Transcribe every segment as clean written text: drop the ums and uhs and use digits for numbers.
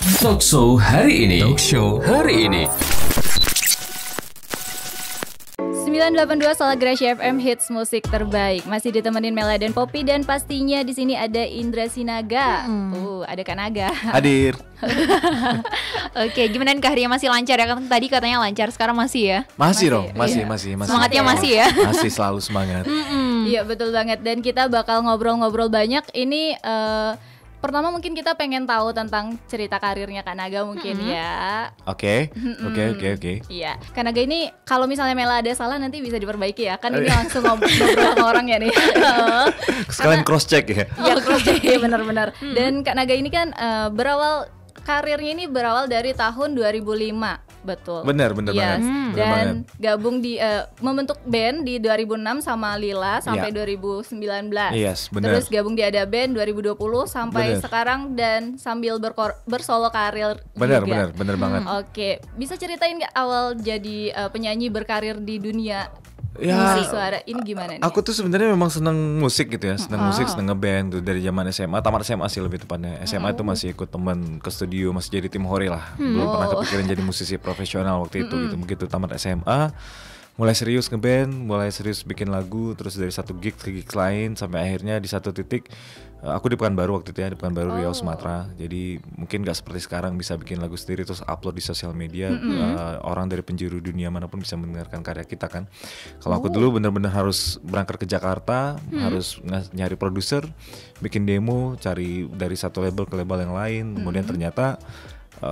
Talkshow hari ini. Talkshow hari ini. 982 Salah Gracia FM hits musik terbaik. Masih ditemenin Mela dan Poppy dan pastinya di sini ada Indra Sinaga. Ada Kak Naga. Hadir. Oke, gimana nih karirnya, masih lancar ya? Kan tadi katanya lancar, sekarang masih ya? Masih dong, Iya. masih. Semangatnya masih ya? Masih selalu semangat. Iya, betul banget. Dan kita bakal ngobrol-ngobrol banyak. Ini pertama mungkin kita pengen tahu tentang cerita karirnya Kak Naga mungkin ya. Oke. Iya, Kak Naga ini kalau misalnya Mela ada salah nanti bisa diperbaiki ya. Kan ini langsung ngobrol sama orang ya nih. Sekalian cross check ya. Iya, cross check ya, benar-benar. Dan Kak Naga ini kan karirnya ini berawal dari tahun 2005. Betul. Benar Yes. banget. Benar Dan banget. gabung di membentuk band di 2006 sama Lila sampai Iya. 2019. Yes, benar. Terus gabung di Ada Band 2020 sampai Benar. sekarang dan sambil bersolo karir Benar juga. banget. Oke, bisa ceritain nggak awal jadi penyanyi berkarir di dunia Ya, musik suara ini gimana nih? aku tuh sebenarnya memang seneng musik gitu ya, seneng musik, seneng ngeband tuh dari zaman SMA, tamat SMA sih lebih tepatnya. SMA itu masih ikut teman ke studio, masih jadi tim hore lah. Belum pernah kepikiran jadi musisi profesional waktu itu gitu. Begitu tamat SMA, mulai serius ngeband, mulai serius bikin lagu, terus dari satu gig ke gig lain sampai akhirnya di satu titik aku di Pekanbaru waktu itu ya, di Pekanbaru Riau Sumatera. Jadi mungkin gak seperti sekarang bisa bikin lagu sendiri terus upload di sosial media. Orang dari penjuru dunia manapun bisa mendengarkan karya kita kan. Kalau aku dulu benar-benar harus berangkat ke Jakarta, harus nyari produser, bikin demo, cari dari satu label ke label yang lain. Kemudian ternyata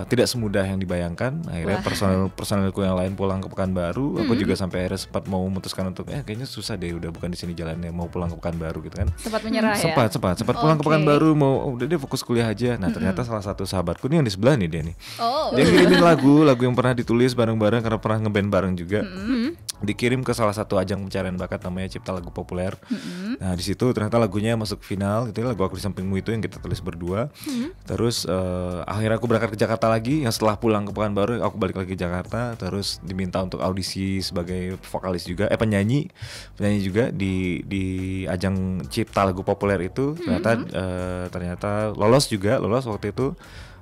tidak semudah yang dibayangkan. Akhirnya personelku yang lain pulang ke Pekanbaru. Aku juga sampai akhirnya sempat mau memutuskan untuk kayaknya susah deh, udah bukan di sini jalannya, mau pulang ke Pekanbaru gitu kan. Sempat menyerah ya? Sempat pulang ke Pekanbaru, mau udah deh fokus kuliah aja. Nah ternyata salah satu sahabatku nih yang di sebelah nih dia nih. Dia ngirimin lagu yang pernah ditulis bareng-bareng karena pernah ngeband bareng juga. Dikirim ke salah satu ajang pencarian bakat namanya Cipta Lagu Populer. Nah di situ ternyata lagunya masuk final gitu ya, lagu Aku di Sampingmu itu yang kita tulis berdua. Terus akhirnya aku berangkat ke Jakarta lagi. Yang setelah pulang ke Pekanbaru aku balik lagi ke Jakarta, terus diminta untuk audisi sebagai vokalis juga, penyanyi juga di ajang Cipta Lagu Populer itu. Ternyata lolos waktu itu.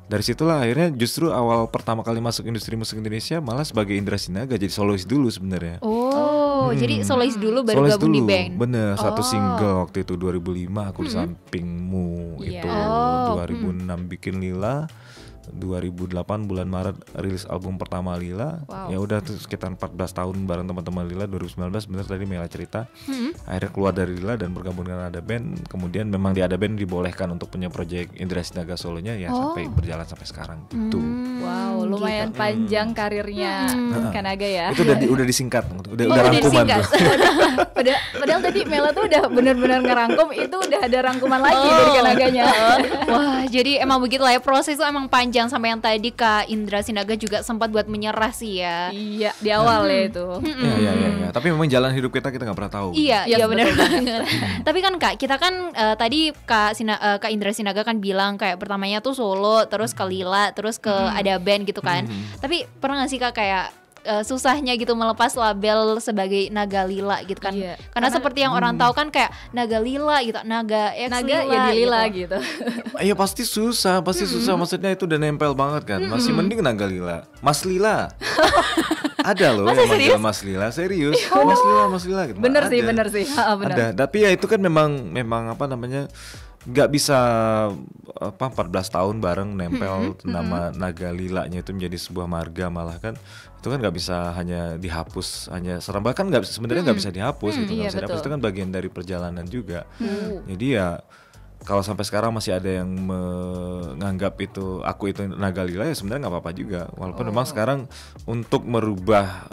Dari situlah akhirnya justru awal pertama kali masuk industri musik Indonesia malah sebagai Indra Sinaga, jadi solois dulu sebenarnya. Jadi solois dulu baru Solois gabung di dulu, band. bener. Satu single waktu itu 2005 Aku di Sampingmu Iya. itu. 2006 bikin Lila, 2008 bulan Maret rilis album pertama Lila. Wow. Ya udah tuh sekitar 14 tahun bareng teman-teman Lila. 2019 bener tadi Mela cerita. Akhirnya keluar dari Lila dan bergabung dengan Ada Band. Kemudian memang di Ada Band dibolehkan untuk punya project Indra Sinaga solonya ya, sampai berjalan sampai sekarang gitu. Wow, lumayan panjang karirnya Kak Naga ya. Itu udah disingkat, udah rangkuman disingkat. tuh. Padahal tadi Mela tuh udah benar-benar ngerangkum, itu udah ada rangkuman lagi dari Kak Naganya. Wah, jadi emang begitu lah ya, proses itu emang panjang sampai yang tadi Kak Indra Sinaga juga sempat buat menyerah sih ya. Iya, di awal ya itu. Iya. Tapi memang jalan hidup kita nggak pernah tahu. Iya, Yes, benar betul banget. Tapi kan Kak, kita kan tadi Kak Indra Sinaga kan bilang kayak pertamanya tuh solo, terus ke Lila, terus ke Ada Band gitu kan. Tapi pernah gak sih Kak kayak susahnya gitu melepas label sebagai Naga Lila gitu kan? Iya. Karena seperti yang orang tahu kan kayak Naga Lila gitu, Naga X Naga Lila, ya di Lila gitu. gitu. Iya pasti susah. Maksudnya itu udah nempel banget kan. Masih mending Naga Lila, Mas Lila. Ada loh yang manggil Mas Lila, serius. Mas Lila gitu. Bener Ada. sih. Bener. Ada. Tapi ya itu kan memang apa namanya, nggak bisa 14 tahun bareng nempel nama Naga Lilanya itu menjadi sebuah marga, malah kan itu kan nggak bisa hanya dihapus, hanya serem, bahkan sebenarnya nggak bisa dihapus gitu, nggak iya, bisa dihapus, betul. itu kan bagian dari perjalanan juga. Jadi ya kalau sampai sekarang masih ada yang menganggap aku itu Naga Lila, ya sebenarnya nggak apa-apa juga, walaupun memang sekarang untuk merubah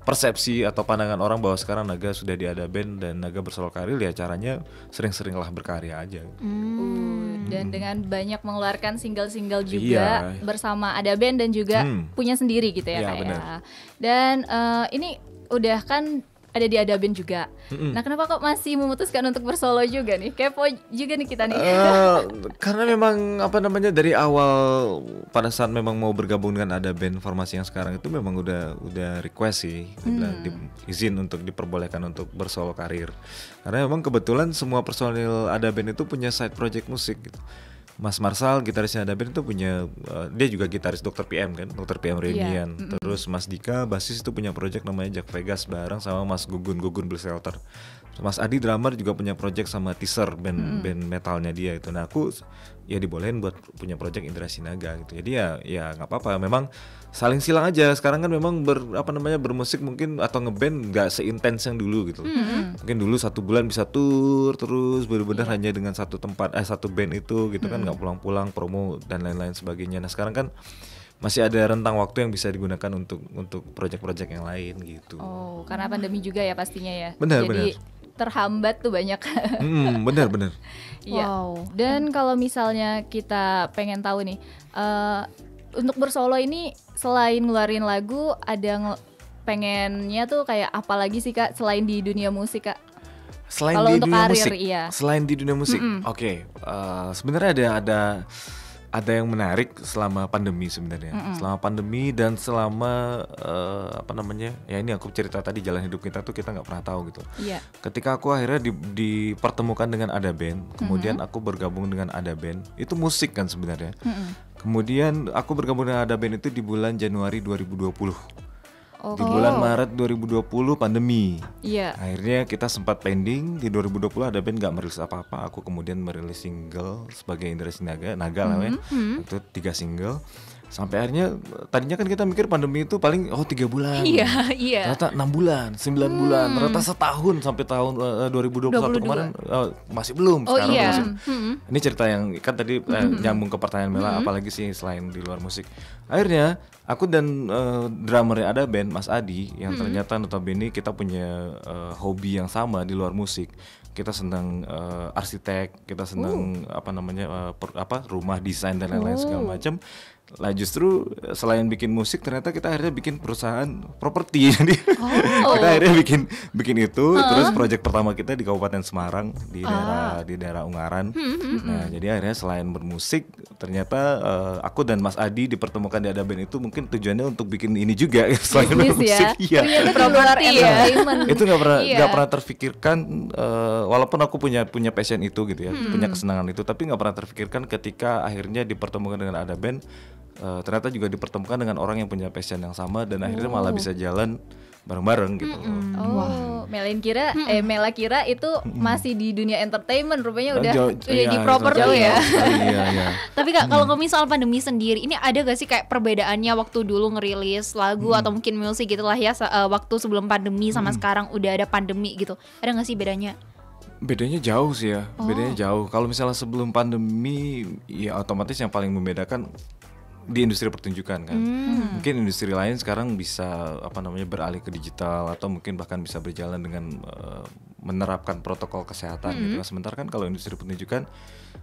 persepsi atau pandangan orang bahwa sekarang Naga sudah di Ada Band dan Naga bersolo karir, ya caranya sering-seringlah berkarya aja. Dan dengan banyak mengeluarkan single-single juga Iya. bersama Ada Band dan juga punya sendiri gitu ya Iya, Kak ya. benar. Dan ini udah kan ada di Ada Band juga. Nah, kenapa kok masih memutuskan untuk bersolo juga nih? Kepo juga nih kita nih. Karena memang dari awal pada saat memang mau bergabung dengan Ada Band formasi yang sekarang itu memang udah request sih, dibilang izin untuk diperbolehkan untuk bersolo karir. Karena memang kebetulan semua personil Ada Band itu punya side project musik gitu. Mas Marsal gitarisnya Ada Band itu punya dia juga gitaris Dr. PM kan, Dr. PM Reunion. Terus Mas Dika basis itu punya project namanya Jack Vegas bareng sama Mas Gugun Blue Shelter. Mas Adi drummer juga punya project sama Teaser band metalnya dia itu. Nah aku ya dibolehin buat punya project Indra Sinaga gitu. Jadi ya nggak apa-apa. Memang saling silang aja. Sekarang kan memang bermusik mungkin atau ngeband nggak seintens yang dulu gitu. Mungkin dulu 1 bulan bisa tour terus benar-benar hanya dengan satu tempat satu band itu gitu kan, nggak pulang-pulang promo dan lain-lain sebagainya. Nah sekarang kan masih ada rentang waktu yang bisa digunakan untuk project-project yang lain gitu. Oh, karena pandemi juga ya pastinya ya. Benar. Jadi terhambat tuh banyak. Benar. Iya. Wow. Dan kalau misalnya kita pengen tahu nih, untuk bersolo ini selain ngeluarin lagu, ada pengennya tuh kayak apa lagi sih Kak selain di dunia musik Kak? Selain kalau di untuk dunia karir, musik, iya. Selain di dunia musik, oke. Sebenarnya ada yang menarik selama pandemi sebenarnya. Selama pandemi dan selama ya ini aku cerita tadi jalan hidup kita tuh kita nggak pernah tahu gitu. Iya. Ketika aku akhirnya dipertemukan dengan Ada Band, kemudian aku bergabung dengan Ada Band, itu musik kan sebenarnya. Kemudian aku bergabung dengan Ada Band itu di bulan Januari 2020. Di bulan Maret 2020 pandemi. Iya. Akhirnya kita sempat pending di 2020 Ada Band nggak merilis apa-apa. Aku kemudian merilis single sebagai Indra Sinaga, Naga lah ya. Itu 3 single. Sampai akhirnya tadinya kan kita mikir pandemi itu paling 3 bulan. Iya. Ternyata 6 bulan, 9 bulan, ternyata setahun sampai tahun 2021 kemarin masih belum. Sekarang masih. Ini cerita yang kan tadi nyambung ke pertanyaan Mela, apalagi sih selain di luar musik. Akhirnya aku dan drummernya Ada Band, Mas Adi, yang ternyata notabene kita punya hobi yang sama di luar musik. Kita senang arsitek, kita senang rumah desain dan lain-lain segala macam. Lah justru selain bikin musik ternyata kita akhirnya bikin perusahaan properti. Jadi kita akhirnya bikin itu. Terus proyek pertama kita di Kabupaten Semarang di daerah Ungaran. Nah jadi akhirnya selain bermusik ternyata aku dan Mas Adi dipertemukan di Ada Band itu mungkin tujuannya untuk bikin ini juga selain bermusik. Iya. Properti ya. Itu nggak pernah terfikirkan walaupun aku punya passion itu gitu ya, punya kesenangan itu, tapi nggak pernah terfikirkan ketika akhirnya dipertemukan dengan Ada Band. Ternyata juga dipertemukan dengan orang yang punya passion yang sama dan akhirnya malah bisa jalan bareng-bareng gitu. Mela kira itu masih di dunia entertainment, rupanya udah di properti ya. Iya. Tapi Kak, kalau misal pandemi sendiri, ini ada gak sih kayak perbedaannya waktu dulu ngerilis lagu atau mungkin musik gitu lah ya, waktu sebelum pandemi sama sekarang udah ada pandemi gitu, ada gak sih bedanya? Bedanya jauh sih ya, bedanya jauh. Kalau misalnya sebelum pandemi, ya otomatis yang paling membedakan di industri pertunjukan kan. Mungkin industri lain sekarang bisa beralih ke digital atau mungkin bahkan bisa berjalan dengan menerapkan protokol kesehatan gitu. Sementara kan kalau industri pertunjukan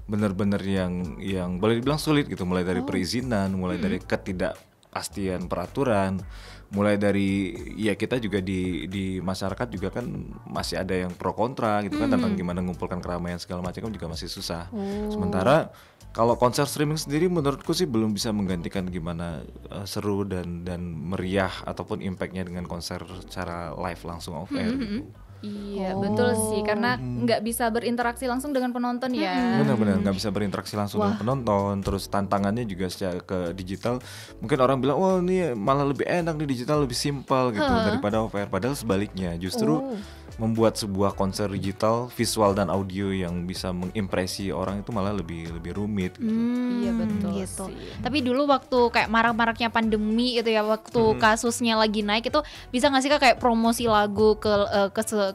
benar-benar yang boleh dibilang sulit gitu, mulai dari perizinan, mulai dari ketidakpastian peraturan, mulai dari kita juga di masyarakat juga kan masih ada yang pro kontra gitu kan tentang gimana mengumpulkan keramaian segala macam kan juga masih susah. Sementara kalau konser streaming sendiri menurutku sih belum bisa menggantikan gimana seru dan meriah ataupun impactnya dengan konser secara live langsung off air gitu. Iya betul sih, karena nggak bisa berinteraksi langsung dengan penonton ya. Benar-benar nggak bisa berinteraksi langsung dengan penonton. Terus tantangannya juga secara ke digital, mungkin orang bilang ini malah lebih enak di digital, lebih simpel gitu daripada off air. Padahal sebaliknya, justru membuat sebuah konser digital visual dan audio yang bisa mengimpresi orang itu malah lebih rumit gitu. Iya betul gitu. sih. Tapi dulu waktu kayak marak-maraknya pandemi itu ya, waktu kasusnya lagi naik itu, bisa nggak sih Kak kayak promosi lagu ke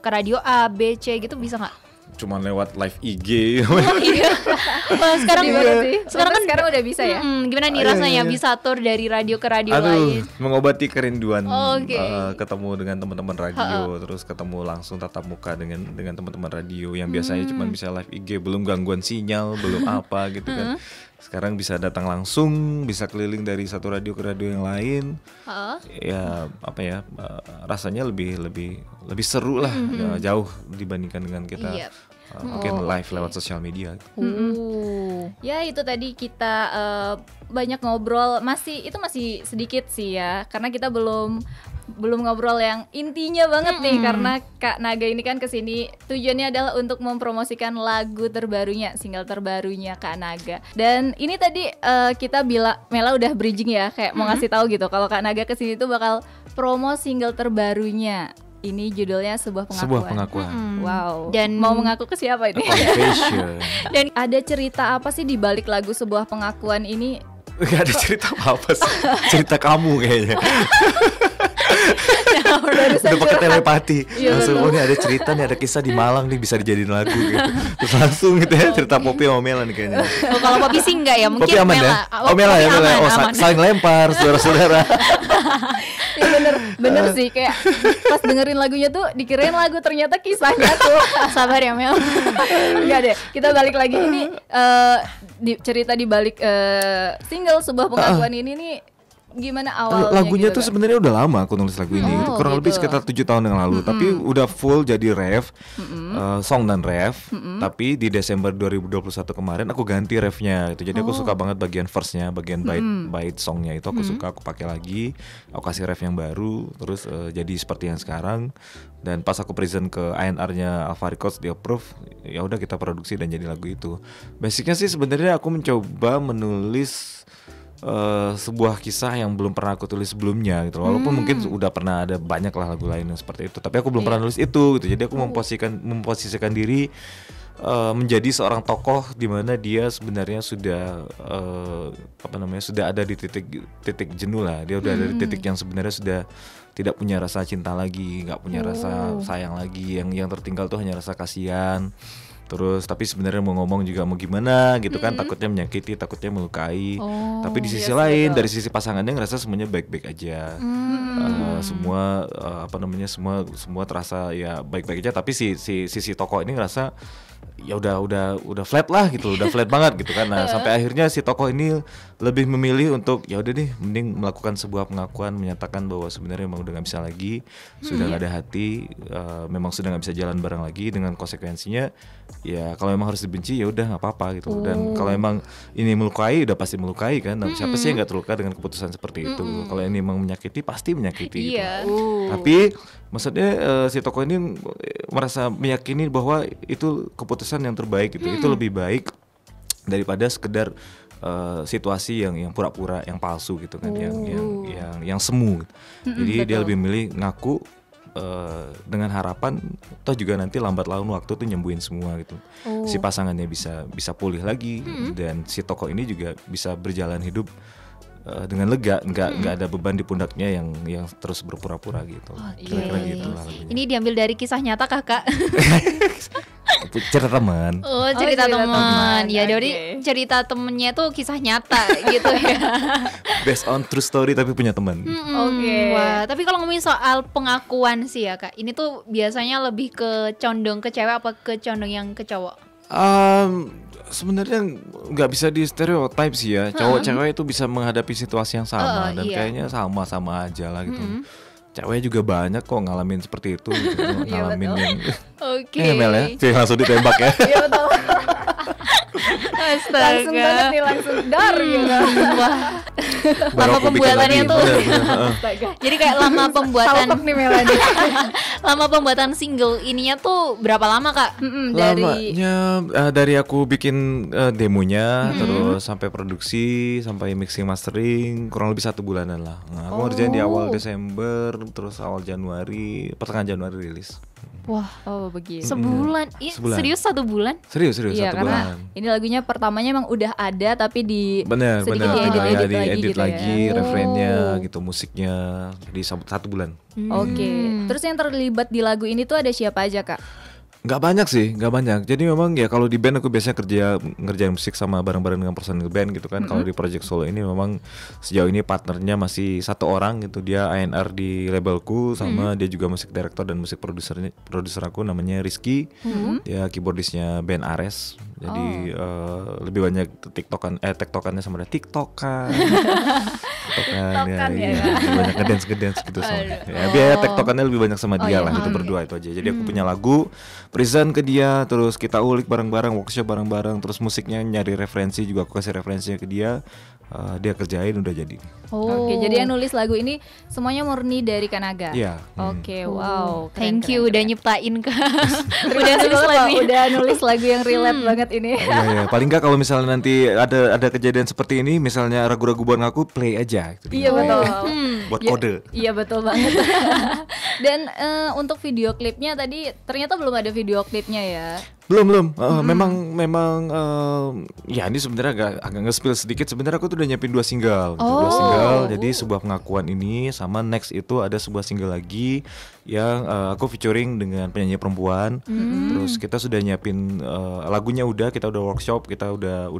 radio A, B, C gitu, bisa nggak? Cuman lewat live IG. Sekarang udah bisa ya. Gimana nih rasanya bisa tour dari radio ke radio lain? Mengobati kerinduan ketemu dengan teman-teman radio, terus ketemu langsung tatap muka dengan teman-teman radio yang biasanya cuma bisa live IG, belum gangguan sinyal, belum apa gitu kan. Sekarang bisa datang langsung, bisa keliling dari satu radio ke radio yang lain. Rasanya lebih seru lah, jauh dibandingkan dengan kita mungkin live lewat sosial media. Ya itu tadi kita banyak ngobrol, masih sedikit sih ya, karena kita belum belum ngobrol yang intinya banget nih, karena Kak Naga ini kan kesini tujuannya adalah untuk mempromosikan lagu terbarunya, single terbarunya Kak Naga. Dan ini tadi kita Mela udah bridging ya, kayak mau ngasih tahu gitu kalau Kak Naga kesini tuh bakal promo single terbarunya. Ini judulnya Sebuah Pengakuan. Sebuah pengakuan. Wow. Dan mau mengaku ke siapa ini? Confession. Dan ada cerita apa sih di balik lagu Sebuah Pengakuan ini? Gak ada cerita apa sih. Cerita kamu kayaknya. Udah pakai telepati. Langsung ini ada cerita nih, ada kisah di Malang nih, bisa dijadiin lagu gitu. Terus langsung gitu ya, cerita Poppy sama Mela nih kayaknya. Kalau Poppy sih enggak ya, mungkin Poppy aman Mela. ya? Oh Mela ya, Mela. Oh aman. saling lempar saudara-saudara. Ya bener sih, kayak pas dengerin lagunya tuh dikirain lagu, ternyata kisahnya tuh. Sabar ya Mel. Enggak deh, kita balik lagi ini cerita di balik single Sebuah Pengakuan ini nih gimana awalnya? Lagunya gitu, tuh sebenarnya udah lama aku nulis lagu ini. Itu kurang lebih sekitar 7 tahun yang lalu. Tapi udah full jadi ref, song dan ref. Tapi di Desember 2021 kemarin aku ganti refnya. Itu jadi aku suka banget bagian verse-nya, bagian bait songnya itu aku suka. Aku pakai lagi, aku kasih ref yang baru. Terus jadi seperti yang sekarang. Dan pas aku present ke A&R-nya Alpha Records, di approve, ya udah kita produksi dan jadi lagu itu. Basicnya sih sebenarnya aku mencoba menulis sebuah kisah yang belum pernah aku tulis sebelumnya gitu. Walaupun mungkin udah pernah ada banyak lah lagu lain yang seperti itu, tapi aku belum pernah nulis itu gitu. Jadi aku memposisikan diri menjadi seorang tokoh di mana dia sebenarnya sudah sudah ada di titik jenuh lah. Dia udah ada di titik yang sebenarnya sudah tidak punya rasa cinta lagi, nggak punya rasa sayang lagi. Yang tertinggal tuh hanya rasa kasihan. Terus tapi sebenarnya mau ngomong juga mau gimana gitu kan, takutnya menyakiti, takutnya melukai. Tapi di sisi lain dari sisi pasangannya ngerasa semuanya baik-baik aja. Semua semua terasa ya baik-baik aja, tapi si tokoh ini ngerasa ya udah flat lah gitu, udah flat banget gitu kan. Nah, sampai akhirnya si tokoh ini lebih memilih untuk ya udah deh, mending melakukan sebuah pengakuan, menyatakan bahwa sebenarnya memang udah nggak bisa lagi, sudah nggak ada hati, memang sudah nggak bisa jalan bareng lagi, dengan konsekuensinya ya kalau memang harus dibenci ya udah nggak apa-apa gitu. Dan kalau emang ini melukai udah pasti melukai kan. Nah, siapa sih yang nggak terluka dengan keputusan seperti itu? Kalau ini memang menyakiti pasti menyakiti gitu. Tapi maksudnya si tokoh ini merasa meyakini bahwa itu keputusan yang terbaik gitu. Itu lebih baik daripada sekedar situasi yang pura-pura, yang palsu gitu kan, yang semu. Jadi dia lebih milih ngaku dengan harapan toh juga nanti lambat laun waktu tuh nyembuhin semua gitu. Si pasangannya bisa pulih lagi dan si tokoh ini juga bisa berjalan hidup dengan lega, nggak ada beban di pundaknya yang terus berpura-pura gitu. Kira-kira gitu lah lagunya. Ini diambil dari kisah nyata Kakak. Cerita teman. Cerita teman. Ya dari cerita temennya tuh kisah nyata gitu ya. Based on true story tapi punya teman. Wah, tapi kalau ngomongin soal pengakuan sih ya Kak, ini tuh biasanya lebih ke condong ke cewek apa ke condong yang ke cowok? Sebenarnya nggak bisa di stereotype sih ya. Cowok-cewek itu bisa menghadapi situasi yang sama dan kayaknya sama-sama aja lah gitu. Cewek juga banyak kok ngalamin seperti itu gitu. Ngalamin yang Mel ya, langsung ditembak ya. Iya betul. Astaga. Langsung banget nih, langsung dar gitu. Wah. Lama pembuatannya tuh. Jadi kayak lama pembuatan. Salpok nih Melody. Lama pembuatan single ininya tuh berapa lama Kak? Lamanya dari aku bikin demonya terus sampai produksi, sampai mixing mastering kurang lebih 1 bulanan lah. Nah, aku ngerjain di awal Desember, terus awal Januari, pertengahan Januari rilis. Wah, begitu. Sebulan. Serius 1 bulan? Serius Iya, 1 karena bulan. ini lagunya pertamanya emang udah ada tapi Bener diedit edit lagi referennya gitu, musiknya di 1 bulan. Terus yang terlibat di lagu ini tuh ada siapa aja Kak? Nggak banyak sih, nggak banyak. Jadi memang ya kalau di band aku biasanya ngerjain musik sama bareng-bareng dengan personil band gitu kan. Kalau di project solo ini memang sejauh ini partnernya masih 1 orang gitu. Dia A&R di labelku, sama dia juga musik director dan musik produser aku namanya Rizky. Dia keyboardisnya band Ares. Jadi lebih banyak tektokannya sama dia. TikTokan ya. Lebih banyak ngedance gitu sama. Ya biar tektokannya lebih banyak sama dia lah, itu berdua itu aja. Jadi aku punya lagu, present ke dia, terus kita ulik bareng-bareng, workshop bareng-bareng, terus musiknya nyari referensi juga, aku kasih referensinya ke dia. dia kerjain udah jadi. Oke, jadi yang nulis lagu ini semuanya murni dari Kanaga. Iya. Oke, wow. Thank you udah nyiptain Kak. Udah nulis lagu, udah nulis lagu yang relate banget ini. Iya. Paling nggak kalau misalnya nanti ada kejadian seperti ini, misalnya ragu-ragu buat ngaku, play aja. Gitu. Iya betul. Buat kode. Iya betul banget. Dan untuk video klipnya tadi ternyata belum ada video klipnya ya. Belum. Memang ya ini sebenarnya agak nge-spill sedikit. Sebenarnya aku tuh udah nyiapin 2 single. Dua single. Jadi sebuah pengakuan ini sama next itu ada sebuah single lagi yang aku featuring dengan penyanyi perempuan. Terus kita sudah nyiapin lagunya kita udah workshop, kita udah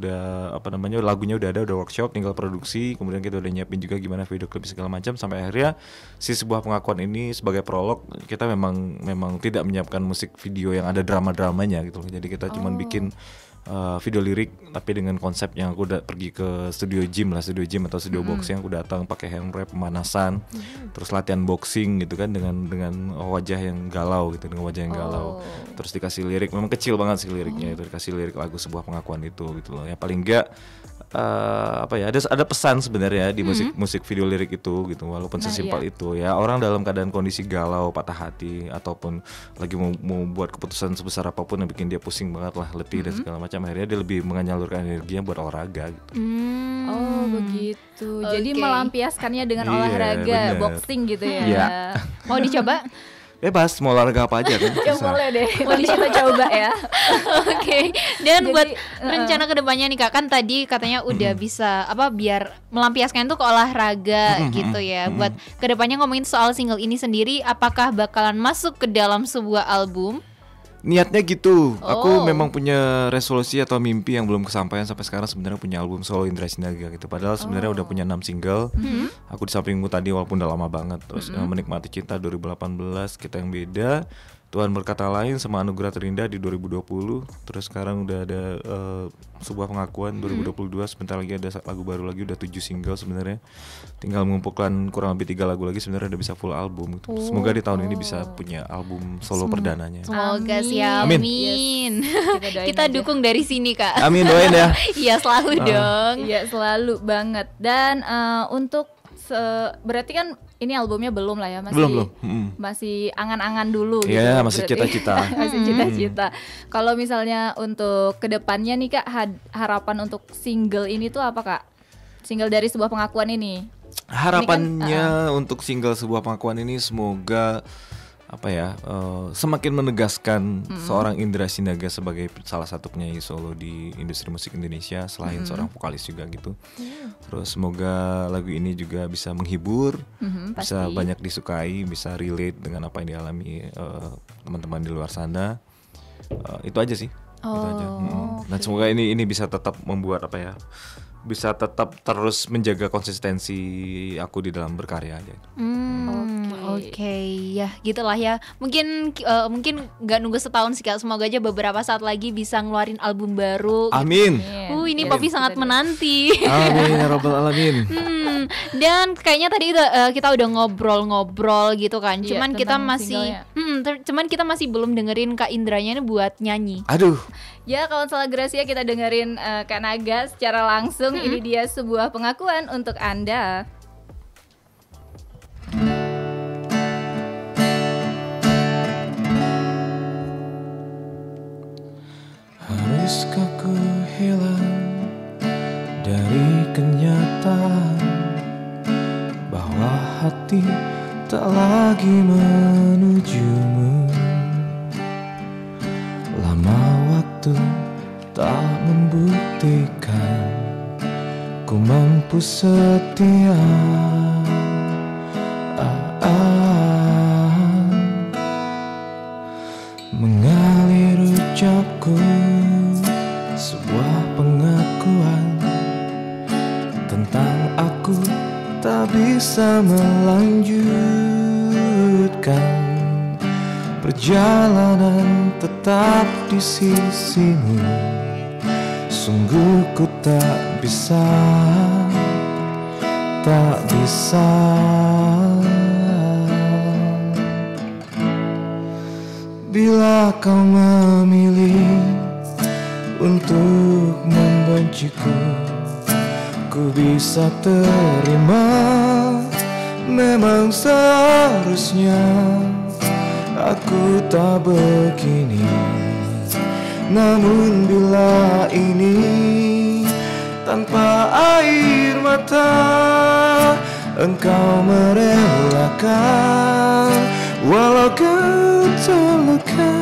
lagunya udah ada, udah workshop, tinggal produksi. Kemudian kita udah nyiapin juga gimana video klip segala macam sampai akhirnya si sebuah pengakuan ini sebagai prolog kita memang tidak menyiapkan musik video yang ada drama-dramanya gitu. Jadi kita cuma bikin video lirik tapi dengan konsep yang aku udah pergi ke studio gym atau studio boxing. Aku datang pakai hand wrap, pemanasan, terus latihan boxing gitu kan dengan wajah yang galau gitu, terus dikasih lirik, memang kecil banget sih liriknya itu, dikasih lirik lagu sebuah pengakuan itu gitu loh. Ya paling enggak ada pesan sebenarnya di musik video lirik itu gitu, walaupun sesimpel itu ya, orang dalam keadaan kondisi galau, patah hati ataupun lagi mau buat keputusan sebesar apapun yang bikin dia pusing banget lah, letih dan segala macam, akhirnya dia lebih menyalurkan energinya buat olahraga gitu. Oh begitu. Jadi melampiaskannya dengan olahraga, boxing gitu ya. Iya. Mau dicoba? Bebas, mau olahraga apa aja kan? Ya boleh deh, nanti kita coba ya. Oke. Dan jadi, buat rencana kedepannya nih Kak, kan tadi katanya udah bisa biar melampiaskan tuh ke olahraga gitu ya. Buat kedepannya ngomongin soal single ini sendiri, apakah bakalan masuk ke dalam sebuah album? Niatnya gitu. Aku memang punya resolusi atau mimpi yang belum kesampaian sampai sekarang, sebenarnya punya album solo Indra Sinaga gitu. Padahal sebenarnya udah punya 6 single. Aku di sampingmu tadi walaupun udah lama banget. Terus Menikmati Cinta 2018, Kita Yang Beda, Tuhan Berkata Lain, sama Anugerah Terindah di 2020. Terus sekarang udah ada sebuah pengakuan 2022. Sebentar lagi ada lagu baru lagi, udah 7 single sebenarnya. Tinggal mengumpulkan kurang lebih 3 lagu lagi, sebenarnya udah bisa full album gitu. Semoga di tahun ini bisa punya album solo perdananya. Semoga sih, amin. Kita dukung dari sini Kak. Amin, doain ya. Iya selalu dong. Iya selalu banget. Dan untuk berarti kan ini albumnya belum lah ya, masih angan-angan dulu gitu. Iya, masih cita-cita. Masih cita-cita. Kalau misalnya untuk kedepannya nih Kak, harapan untuk single ini tuh apa Kak? Single dari sebuah pengakuan ini. Harapannya untuk single sebuah pengakuan ini semoga semakin menegaskan seorang Indra Sinaga sebagai salah satu penyanyi solo di industri musik Indonesia selain seorang vokalis juga gitu. Terus semoga lagu ini juga bisa menghibur, bisa banyak disukai, bisa relate dengan apa yang dialami teman-teman di luar sana. Itu aja sih. Itu aja. Dan semoga ini bisa tetap membuat bisa tetap terus menjaga konsistensi aku di dalam berkarya aja. Oke, ya gitulah ya. Mungkin nggak nunggu setahun sih Kak. Semoga aja beberapa saat lagi bisa ngeluarin album baru. Amin. Ini Poppy sangat menanti. Amin ya Rabbal Alamin. Dan kayaknya tadi kita udah ngobrol-ngobrol gitu kan. Cuman kita masih belum dengerin Kak Indranya ini buat nyanyi. Aduh. Ya kalau salah Gracia kita dengerin Kak Naga secara langsung. Ini dia sebuah pengakuan untuk Anda. Haruskah ku hilang dari kenyataan bahwa hati tak lagi menujumu? Lama waktu tak membuktikan ku mampu setia. Mengalir ucapku sebuah pengakuan tentang aku tak bisa melanjutkan perjalanan tetap di sisimu. Sungguh ku tak bisa bila kau memilih untuk membenciku. Ku ku bisa terima. Memang seharusnya aku tak begini. Namun bila ini tanpa air mata engkau merelakan, walau kau terluka,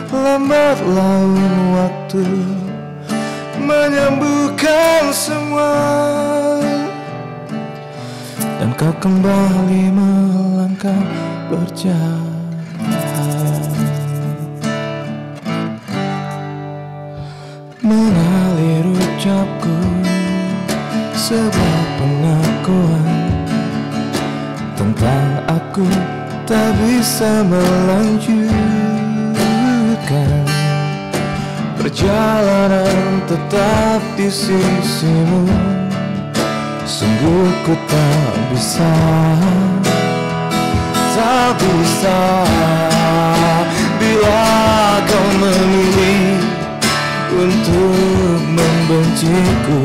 lambat laun waktu menyembuhkan semua, dan kau kembali melangkah berjaya. Mengalir ucapku sebuah pengakuan tentang aku tak bisa melanjutkan perjalanan tetap di sisimu. Sungguh ku tak bisa bila kau memilih untuk membenciku.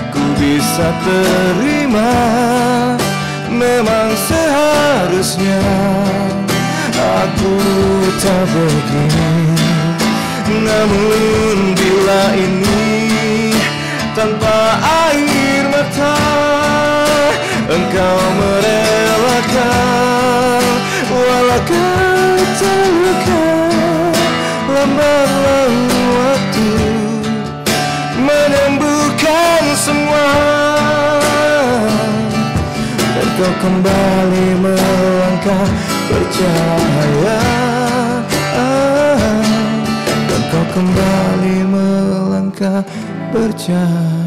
Ku bisa terima, memang seharusnya aku tak begini. Namun bila ini tanpa air mata engkau merelakan, walau kau terluka, lambat laun waktu menyembuhkan semua, dan kau kembali melangkah bercahaya, dan kau kembali melangkah bercahaya.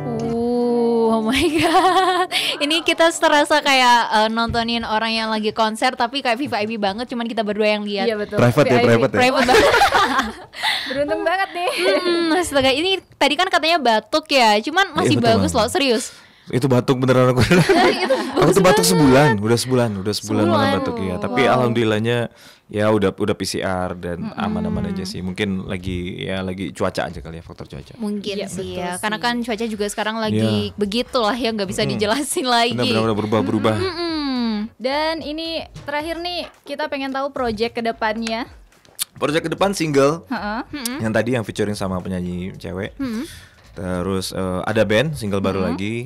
Oh my god, ini kita terasa kayak nontonin orang yang lagi konser tapi kayak VIP banget, cuman kita berdua yang lihat. Iya betul. Private ya, private ya. Private banget. Beruntung banget nih. Astaga, ini tadi kan katanya batuk ya, cuman masih betul bagus loh, serius. Itu batuk beneran aku. Aku tuh batuk sebulan, udah sebulan banget batuk ya. Tapi alhamdulillahnya ya udah PCR dan aman-aman aja sih. Mungkin lagi cuaca aja kali ya, faktor cuaca. Mungkin Iya, sih betul ya, sih. karena kan cuaca juga sekarang lagi begitulah ya, nggak bisa dijelasin lagi. Benar-benar berubah-berubah. Dan ini terakhir nih, kita pengen tahu project kedepannya. Project ke depan single Heeh. yang tadi yang featuring sama penyanyi cewek. Terus ada band single baru lagi.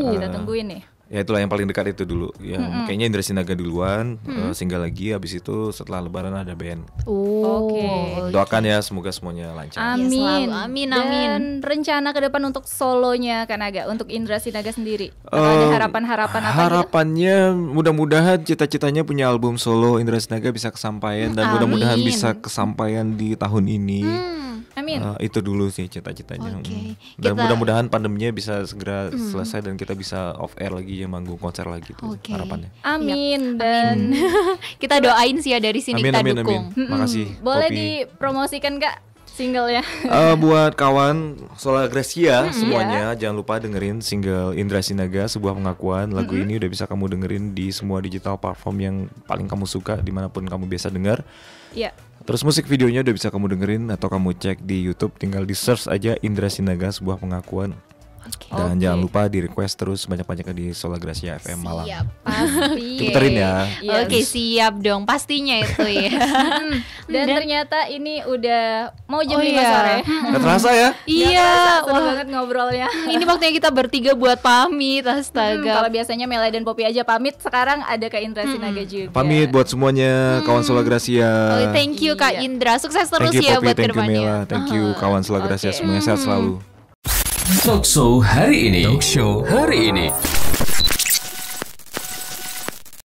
Kita tungguin nih. Ya itulah yang paling dekat itu dulu. Ya kayaknya Indra Sinaga duluan, single lagi. Habis itu setelah Lebaran ada band. Oke. Doakan ya semoga semuanya lancar. Amin. selalu. Amin, amin. Dan rencana ke depan untuk solonya Kanaga, untuk Indra Sinaga sendiri. Atau ada harapan-harapan apa gitu? Harapannya mudah-mudahan cita-citanya punya album solo Indra Sinaga bisa kesampaian dan mudah-mudahan Amin. bisa kesampaian di tahun ini. Amin. Itu dulu sih cita-citanya. Oke. Dan Kita- mudah-mudahan pandeminya bisa segera selesai dan kita bisa off air lagi ya, manggung konser lagi itu Oke. harapannya. Amin. Dan Kita doain sih ya dari sini, Amin kita amin dukung. amin. Makasih. boleh Poppy. dipromosikan Kak singlenya? Buat kawan Sola Gracia semuanya, jangan lupa dengerin single Indra Sinaga, sebuah pengakuan. Lagu ini udah bisa kamu dengerin di semua digital platform yang paling kamu suka, dimanapun kamu biasa dengar. Iya. Terus musik videonya udah bisa kamu dengerin atau kamu cek di YouTube, tinggal di search aja Indra Sinaga, sebuah pengakuan. Dan Oke. jangan lupa di request terus banyak-banyaknya di Sola Gracia FM Malang. Siap. Pasti. Puterin ya. Yes. Oke, siap dong, pastinya itu ya. Dan ternyata ini udah mau jam Oh 5 iya. sore. Gak terasa ya? Iya, Seru wah. banget ngobrolnya. Ini waktunya kita bertiga buat pamit, Kalau astaga. biasanya Mela dan Poppy aja pamit, sekarang ada Kak Indra Sinaga juga. Pamit buat semuanya kawan Sola Gracia. Oh, thank you Kak Iya. Indra, sukses terus Thank you ya Poppy, buat thank you kedepannya. Mela, thank you kawan Sola Gracia, semuanya sehat selalu. Talkshow hari ini.